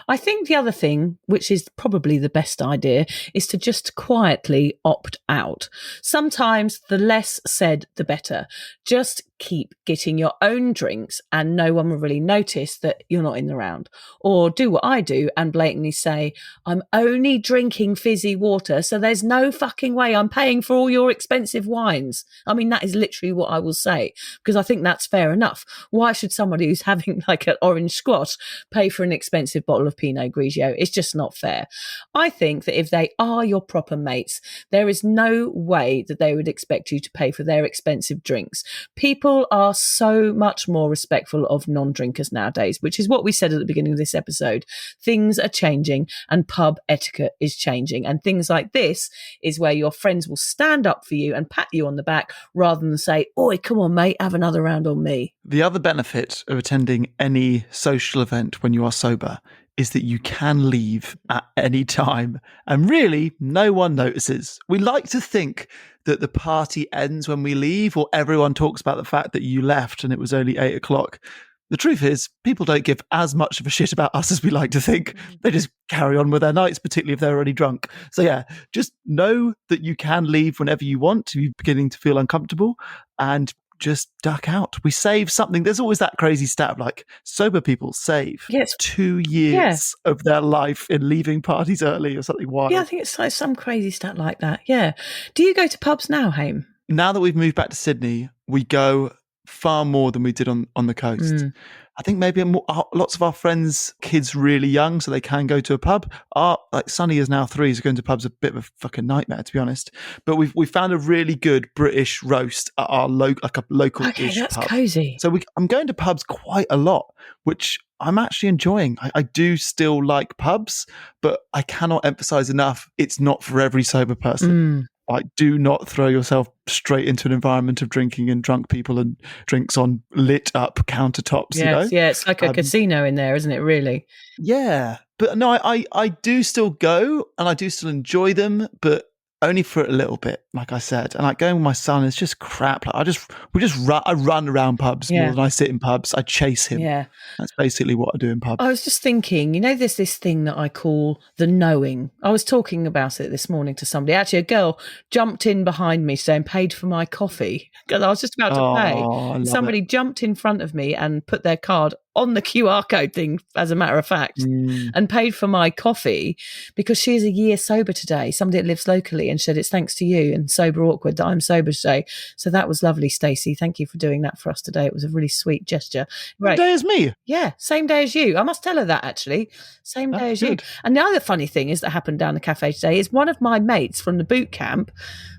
I think the other thing, which is probably the best idea, is to just quietly opt out. Sometimes the less said, the better. Just keep getting your own drinks and no one will really notice that you're not in the round. Or do what I do and blatantly say, I'm only drinking fizzy water, so there's no fucking way I'm paying for all your expensive wines. I mean, that is literally what I will say, because I think that's fair enough. Why should somebody who's having like an orange squash pay for an expensive bottle of Pinot Grigio? It's just not fair. I think that if they are your proper mates, there is no way that they would expect you to pay for their expensive drinks. People are so much more respectful of non-drinkers nowadays, which is what we said at the beginning of this episode. Things are changing and pub etiquette is changing. And things like this is where your friends will stand up for you and pat you on the back rather than say, oi, come on, mate, have another round on me. The other benefit of attending any social event when you are sober is that you can leave at any time and really no one notices. We like to think that the party ends when we leave, or everyone talks about the fact that you left and it was only 8 o'clock. The truth is, people don't give as much of a shit about us as we like to think. They just carry on with their nights, particularly if they're already drunk. So yeah, just know that you can leave whenever you want if you're beginning to feel uncomfortable, and just duck out. We save something. There's always that crazy stat of like sober people save 2 years of their life in leaving parties early or something wild. Yeah, I think it's like some crazy stat like that. Yeah. Do you go to pubs now, Haim? Now that we've moved back to Sydney, we go far more than we did on the coast. I think maybe lots of our friends' kids really young, so they can go to a pub. Like Sonny is now 3, so going to pubs a bit of a fucking nightmare, to be honest. But we found a really good British roast at our local pub. Okay, that's cozy. So I'm going to pubs quite a lot, which I'm actually enjoying. I do still like pubs, but I cannot emphasize enough, it's not for every sober person. Like, do not throw yourself straight into an environment of drinking and drunk people and drinks on lit up countertops. Yes, yeah, it's like a casino in there, isn't it, really? Yeah. But no, I do still go and I do still enjoy them, but only for a little bit, like I said. And like going with my son is just crap. Like I run around pubs more than I sit in pubs. I chase him. Yeah. That's basically what I do in pubs. I was just thinking, there's this thing that I call the knowing. I was talking about it this morning to somebody. Actually, a girl jumped in behind me saying, paid for my coffee. Because I was just about to pay. Somebody jumped in front of me and put their card on the QR code thing, as a matter of fact, and paid for my coffee because she is a year sober today. Somebody that lives locally and said, it's thanks to you and Sober Awkward that I'm sober today. So that was lovely, Stacey. Thank you for doing that for us today. It was a really sweet gesture. Right. Same day as me. Yeah, same day as you. I must tell her that, actually. Same day as you. And the other funny thing is that happened down the cafe today is one of my mates from the boot camp,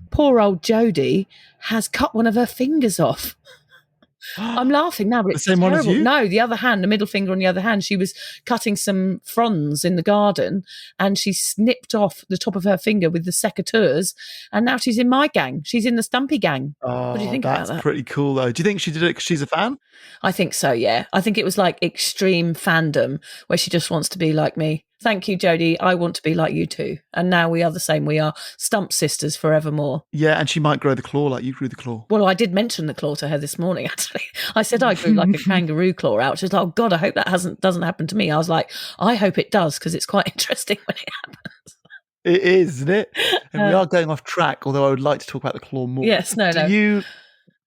poor old Jodie, has cut one of her fingers off. I'm laughing now, but it's the same terrible. One as you? No, the other hand, the middle finger on the other hand. She was cutting some fronds in the garden and she snipped off the top of her finger with the secateurs, and now she's in my gang. She's in the Stumpy gang. What do you think about that? That's pretty cool, though. Do you think she did it because she's a fan? I think so, yeah. I think it was like extreme fandom where she just wants to be like me. Thank you, Jodie. I want to be like you too. And now we are the same. We are stump sisters forevermore. Yeah, and she might grow the claw like you grew the claw. Well, I did mention the claw to her this morning, actually. I said I grew like a kangaroo claw out. She was like, oh, God, I hope that doesn't happen to me. I was like, I hope it does, because it's quite interesting when it happens. It is, isn't it? And we are going off track, although I would like to talk about the claw more. Yes, no.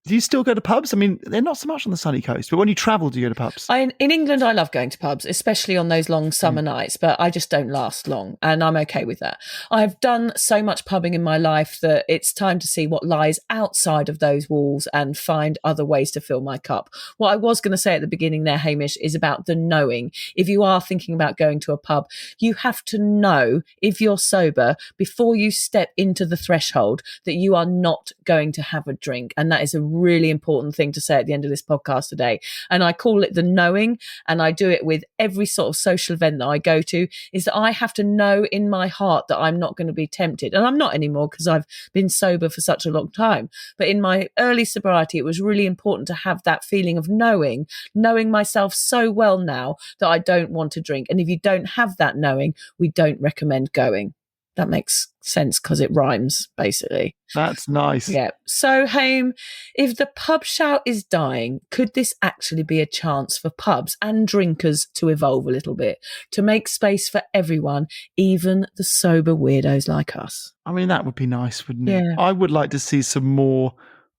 Do you still go to pubs? I mean, they're not so much on the sunny coast, but when you travel, do you go to pubs? In England, I love going to pubs, especially on those long summer nights, but I just don't last long, and I'm okay with that. I've done so much pubbing in my life that it's time to see what lies outside of those walls and find other ways to fill my cup. What I was going to say at the beginning there, Hamish, is about the knowing. If you are thinking about going to a pub, you have to know, if you're sober, before you step into the threshold, that you are not going to have a drink, and that is a really important thing to say at the end of this podcast today. And I call it the knowing, and I do it with every sort of social event that I go to, is that I have to know in my heart that I'm not going to be tempted. And I'm not anymore, because I've been sober for such a long time. But in my early sobriety, it was really important to have that feeling of knowing myself so well now that I don't want to drink. And if you don't have that knowing, we don't recommend going. That makes sense because it rhymes, basically. That's nice. Yeah. So, Haim, if the pub shout is dying, could this actually be a chance for pubs and drinkers to evolve a little bit, to make space for everyone, even the sober weirdos like us? I mean, that would be nice, wouldn't it? Yeah. I would like to see some more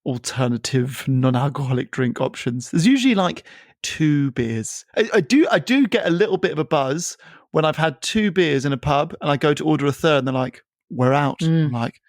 alternative non-alcoholic drink options. There's usually like 2 beers. I do get a little bit of a buzz when I've had 2 beers in a pub and I go to order a third and they're like, we're out. I'm like,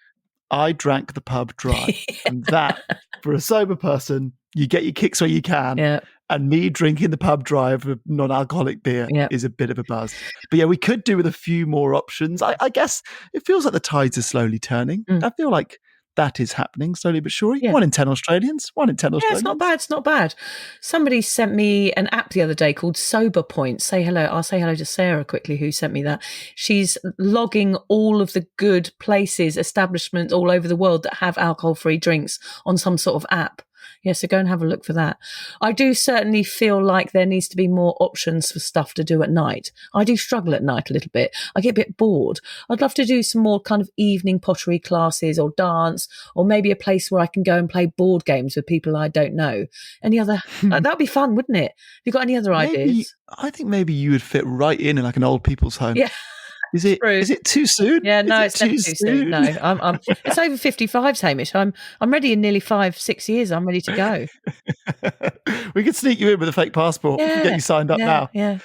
I drank the pub dry. And that, for a sober person, you get your kicks where you can. Yeah. And me drinking the pub dry of a non-alcoholic beer is a bit of a buzz. But yeah, we could do with a few more options. I guess it feels like the tides are slowly turning. I feel like that is happening slowly but surely. Yeah. 1 in 10 Australians. 1 in 10 Yeah, Australians. it's not bad. It's not bad. Somebody sent me an app the other day called Sober Point. Say hello. I'll say hello to Sarah quickly, who sent me that. She's logging all of the good places, establishments all over the world that have alcohol-free drinks on some sort of app. Yeah, so go and have a look for that. I do certainly feel like there needs to be more options for stuff to do at night. I do struggle at night a little bit. I get a bit bored. I'd love to do some more kind of evening pottery classes or dance, or maybe a place where I can go and play board games with people I don't know. Any other? That would be fun, wouldn't it? Have you got any other ideas? I think maybe you would fit right in like an old people's home. Yeah. Is it too soon? Yeah, no, it's never too soon. No, I'm. It's over 55s, Hamish. I'm ready in nearly 5-6 years. I'm ready to go. We could sneak you in with a fake passport. Yeah, Get you signed up now. Yeah.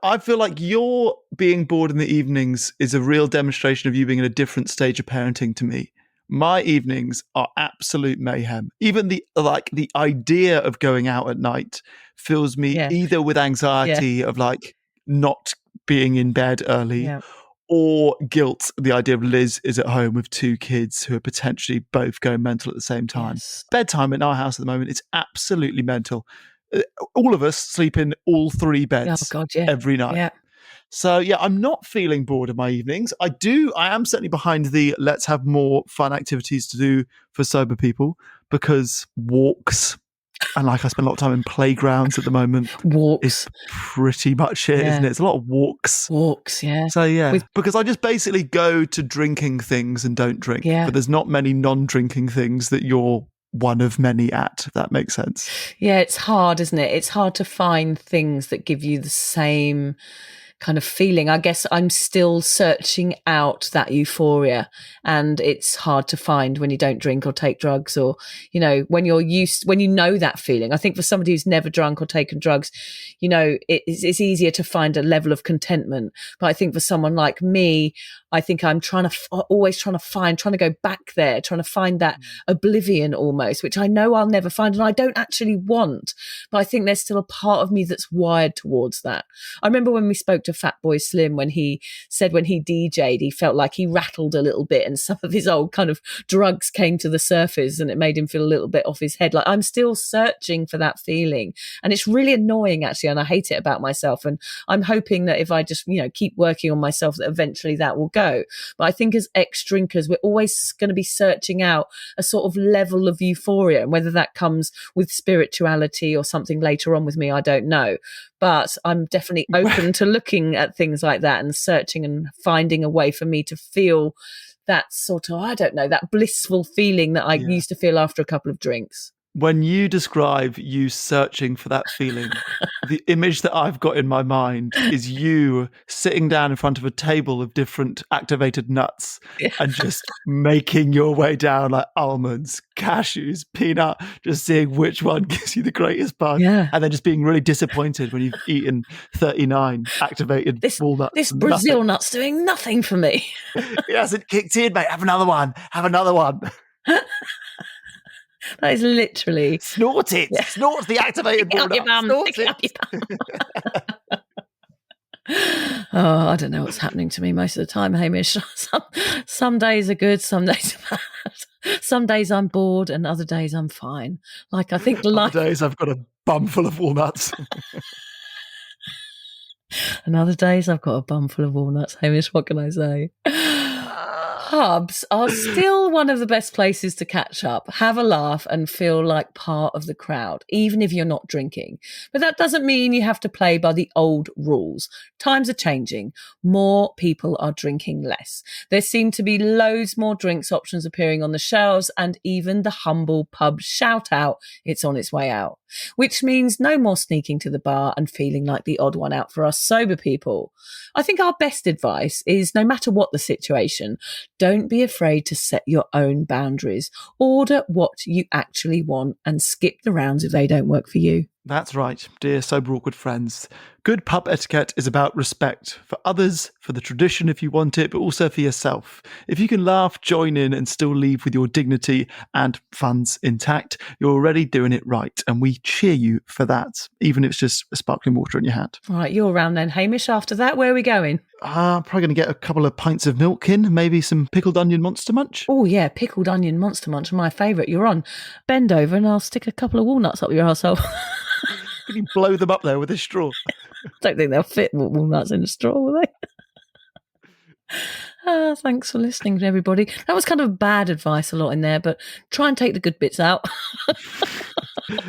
I feel like your being bored in the evenings is a real demonstration of you being in a different stage of parenting to me. My evenings are absolute mayhem. Even the idea of going out at night fills me either with anxiety of like not being in bed early, or guilt. The idea of Liz is at home with 2 kids who are potentially both going mental at the same time. Yes. Bedtime in our house at the moment is absolutely mental. All of us sleep in all 3 beds every night. Yeah. So yeah, I'm not feeling bored of my evenings. I am certainly behind the let's have more fun activities to do for sober people, because walks, and like I spend a lot of time in playgrounds at the moment. Walks. It's pretty much it, isn't it? It's a lot of walks. Walks, yeah. So yeah, because I just basically go to drinking things and don't drink. Yeah. But there's not many non-drinking things that you're one of many at, if that makes sense. Yeah, it's hard, isn't it? It's hard to find things that give you the same kind of feeling. I guess I'm still searching out that euphoria, and it's hard to find when you don't drink or take drugs, or, you know, when you know that feeling. I think for somebody who's never drunk or taken drugs, you know, it's easier to find a level of contentment. But I think for someone like me, I think I'm always trying to go back there, trying to find that oblivion almost, which I know I'll never find and I don't actually want. But I think there's still a part of me that's wired towards that. I remember when we spoke to Fatboy Slim, when he said when he DJ'd, he felt like he rattled a little bit and some of his old kind of drugs came to the surface and it made him feel a little bit off his head. Like, I'm still searching for that feeling. And it's really annoying, actually, and I hate it about myself. And I'm hoping that if I just, you know, keep working on myself, that eventually that will go. But I think as ex-drinkers, we're always going to be searching out a sort of level of euphoria. And whether that comes with spirituality or something later on with me, I don't know. But I'm definitely open to looking at things like that and searching and finding a way for me to feel that sort of, I don't know, that blissful feeling that I used to feel after a couple of drinks. When you describe you searching for that feeling, the image that I've got in my mind is you sitting down in front of a table of different activated nuts and just making your way down like almonds, cashews, peanut, just seeing which one gives you the greatest buzz. Yeah. And then just being really disappointed when you've eaten 39 activated walnuts. This Brazil nut's doing nothing for me. It hasn't kicked in, mate. Have another one. Have another one. That is literally... Snort it. Yeah. Snort the activated walnut. Snort it. Oh, I don't know what's happening to me most of the time, Hamish. Some days are good, some days are bad. Some days I'm bored and other days I'm fine. Like, I think Other days I've got a bum full of walnuts. And other days I've got a bum full of walnuts. Hamish, what can I say? Pubs are still one of the best places to catch up, have a laugh and feel like part of the crowd, even if you're not drinking. But that doesn't mean you have to play by the old rules. Times are changing. More people are drinking less. There seem to be loads more drinks options appearing on the shelves, and even the humble pub shout out, it's on its way out. Which means no more sneaking to the bar and feeling like the odd one out for us sober people. I think our best advice is, no matter what the situation, don't be afraid to set your own boundaries. Order what you actually want and skip the rounds if they don't work for you. That's right, dear sober awkward friends. Good pub etiquette is about respect for others, for the tradition if you want it, but also for yourself. If you can laugh, join in and still leave with your dignity and funds intact, you're already doing it right. And we cheer you for that, even if it's just a sparkling water in your hand. All right, you're around then, Hamish. After that, where are we going? I'm probably going to get a couple of pints of milk in, maybe some pickled onion Monster Munch. Oh, yeah, pickled onion Monster Munch, my favourite. You're on. Bend over and I'll stick a couple of walnuts up your arsehole. Can you blow them up there with a straw? Don't think they'll fit walnuts in a straw, will they? Thanks for listening, everybody. That was kind of bad advice, a lot in there, but try and take the good bits out.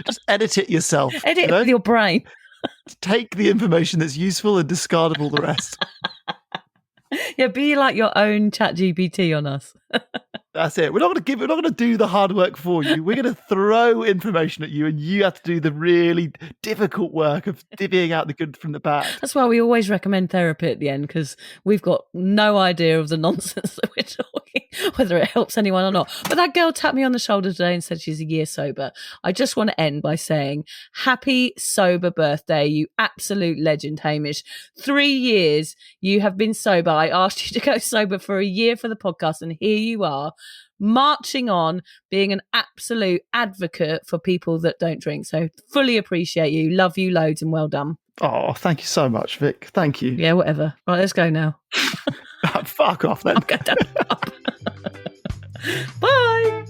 Just edit it yourself. Edit it with your brain. Take the information that's useful and discard all the rest. Yeah, be like your own ChatGPT on us. That's it. We're not going to do the hard work for you. We're going to throw information at you, and you have to do the really difficult work of divvying out the good from the bad. That's why we always recommend therapy at the end, because we've got no idea of the nonsense that we're talking, whether it helps anyone or not. But that girl tapped me on the shoulder today and said she's a year sober. I just want to end by saying, happy sober birthday, you absolute legend, Hamish. 3 years you have been sober. I asked you to go sober for a year for the podcast, and here you are, marching on, being an absolute advocate for people that don't drink. So fully appreciate you, love you loads, and well done. Oh, thank you so much, Vic. Thank you. Yeah, whatever. Right, let's go now. Fuck off then. I'm going down the pub. Bye.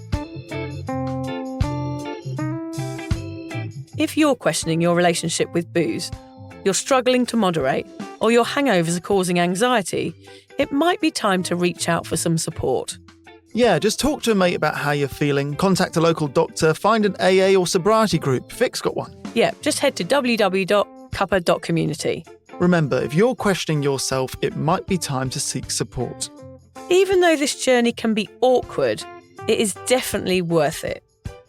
If you're questioning your relationship with booze, you're struggling to moderate, or your hangovers are causing anxiety, it might be time to reach out for some support. Yeah, just talk to a mate about how you're feeling, contact a local doctor, find an AA or sobriety group. Vic's got one. Yeah, just head to www.cuppa.community. Remember, if you're questioning yourself, it might be time to seek support. Even though this journey can be awkward, it is definitely worth it.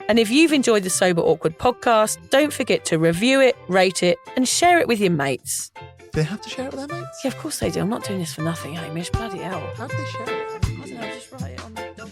And if you've enjoyed the Sober Awkward podcast, don't forget to review it, rate it, and share it with your mates. Do they have to share it with their mates? Yeah, of course they do. I'm not doing this for nothing, Hamish. Bloody hell. How do they share it? I don't know, just write it on the document.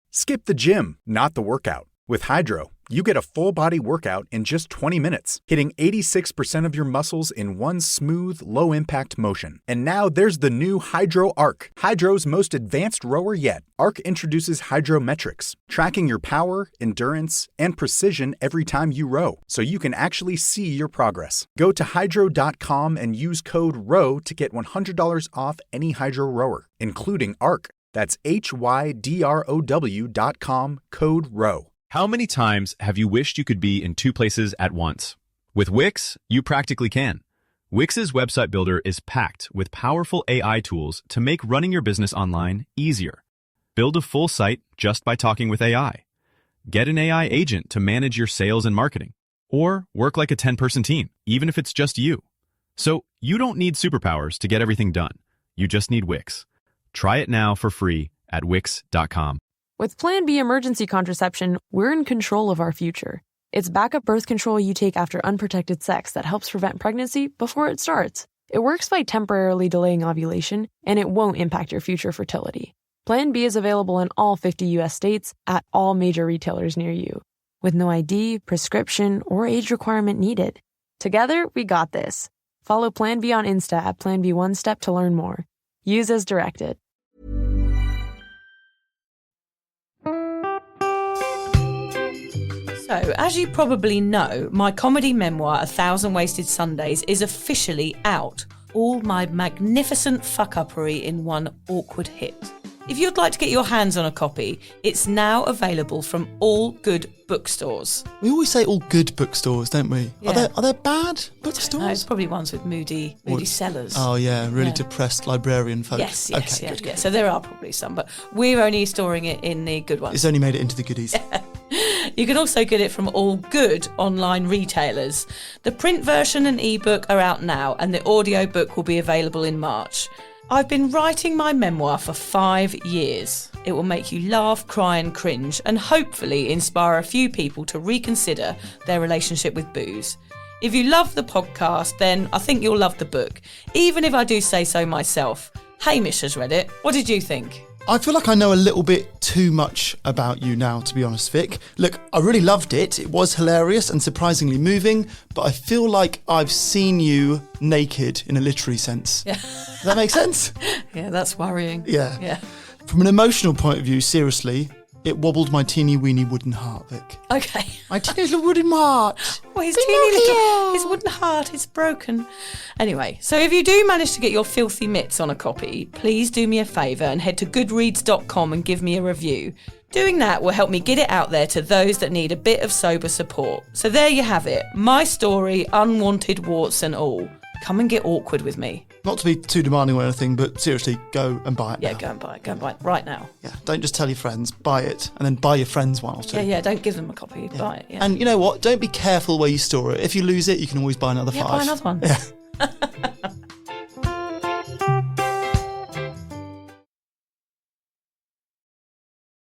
Skip the gym, not the workout. With Hydro, you get a full body workout in just 20 minutes, hitting 86% of your muscles in one smooth, low impact motion. And now there's the new Hydro Arc, Hydro's most advanced rower yet. Arc introduces hydrometrics, tracking your power, endurance, and precision every time you row, so you can actually see your progress. Go to hydro.com and use code ROW to get $100 off any Hydro rower, including Arc. That's HYDROW.com, code ROW. How many times have you wished you could be in two places at once? With Wix, you practically can. Wix's website builder is packed with powerful AI tools to make running your business online easier. Build a full site just by talking with AI. Get an AI agent to manage your sales and marketing. Or work like a 10-person team, even if it's just you. So you don't need superpowers to get everything done. You just need Wix. Try it now for free at Wix.com. With Plan B emergency contraception, we're in control of our future. It's backup birth control you take after unprotected sex that helps prevent pregnancy before it starts. It works by temporarily delaying ovulation, and it won't impact your future fertility. Plan B is available in all 50 U.S. states at all major retailers near you, with no ID, prescription, or age requirement needed. Together, we got this. Follow Plan B on Insta at Plan B One Step to learn more. Use as directed. So, as you probably know, my comedy memoir, 1,000 Wasted Sundays, is officially out. All my magnificent fuck-uppery in one awkward hit. If you'd like to get your hands on a copy, it's now available from all good bookstores. We always say all good bookstores, don't we? Yeah. Are there bad bookstores? No, it's probably ones with moody sellers. Oh, yeah, really depressed librarian folk. Yes, okay, good. So there are probably some, but we're only storing it in the good ones. It's only made it into the goodies. You can also get it from all good online retailers. The print version and ebook are out now, and the audiobook will be available in March. I've been writing my memoir for 5 years. It will make you laugh, cry and cringe, and hopefully inspire a few people to reconsider their relationship with booze. If you love the podcast, then I think you'll love the book, even if I do say so myself. Hamish has read it. What did you think? I feel like I know a little bit too much about you now, to be honest, Vic. Look, I really loved it. It was hilarious and surprisingly moving, but I feel like I've seen you naked in a literary sense. Yeah. Does that make sense? Yeah, that's worrying. Yeah. From an emotional point of view, seriously, it wobbled my teeny weeny wooden heart, Vic. Okay. My teeny little wooden heart. Well, his wooden heart is broken. Anyway, so if you do manage to get your filthy mitts on a copy, please do me a favour and head to goodreads.com and give me a review. Doing that will help me get it out there to those that need a bit of sober support. So there you have it. My story, unwanted warts and all. Come and get awkward with me. Not to be too demanding or anything, but seriously, go and buy it now. Yeah, go and buy it. Go and buy it right now. Yeah, don't just tell your friends, buy it, and then buy your friends one or two. Yeah, don't give them a copy, buy it. Yeah. And you know what? Don't be careful where you store it. If you lose it, you can always buy another 5. Yeah, buy another one. Yeah.